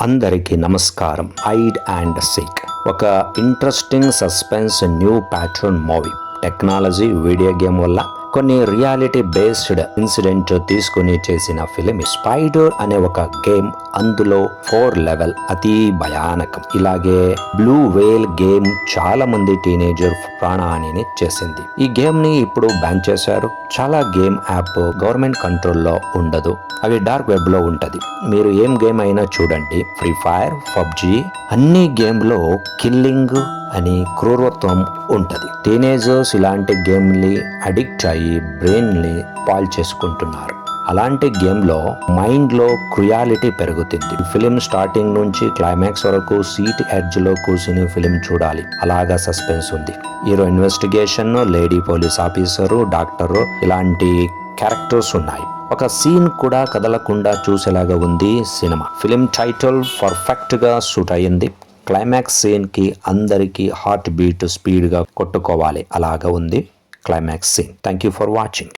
అందరికీ నమస్కారం. Hide and seek ఒక interesting suspense new pattern movie. Technology, video game వల్ల కొన్ని రియాలిటీ బేస్డ్ ఇన్సిడెంట్ తీసుకుని చేసిన ఫిలిం స్పైడర్ అనే ఒక గేమ్. అందులో 4 లెవెల్ అతి భయానకం. ఇలాగే బ్లూ వేల్ గేమ్ చాలా మంది టీనేజర్ ప్రాణహానిని చేసింది. ఈ గేమ్ ని ఇప్పుడు బ్యాన్ చేశారు. చాలా గేమ్ యాప్ గవర్నమెంట్ కంట్రోల్లో ఉండదు, అవి డార్క్ వెబ్ లో ఉంటది. మీరు ఏం గేమ్ అయినా చూడండి, ఫ్రీ ఫైర్, పబ్జి, అన్ని గేమ్ లో కిల్లింగ్ అని క్రూరత్వం ఉంటది. టీనేజర్స్ ఇలాంటి గేమ్ ని అడిక్ట్ అయ్యి బ్రెయిన్ ని పాల్ చేసుకుంటున్నారు. అలాంటి గేమ్ లో మైండ్ లో క్రుయాలిటీ పెరుగుతుంది. ఫిలిం స్టార్టింగ్ నుంచి క్లైమాక్స్ వరకు సీట్ ఎడ్జ్ లో కూర్చుని ఫిలిం చూడాలి. అలాగా సస్పెన్స్ ఉంది. Hero investigation, lady police officer, doctor, ఇలాంటి క్యారెక్టర్స్ ఉన్నాయి. ఒక సీన్ కూడా కదలకుండా చూసేలాగా ఉంది సినిమా. ఫిలిం టైటిల్ పర్ఫెక్ట్ గా సూట్ అయ్యింది. క్లైమాక్స్ సీన్ కి అందరికి హార్ట్ బీట్ స్పీడ్ గా కొట్టుకోవాలి, అలాగా ఉంది climax scene. Thank you for watching.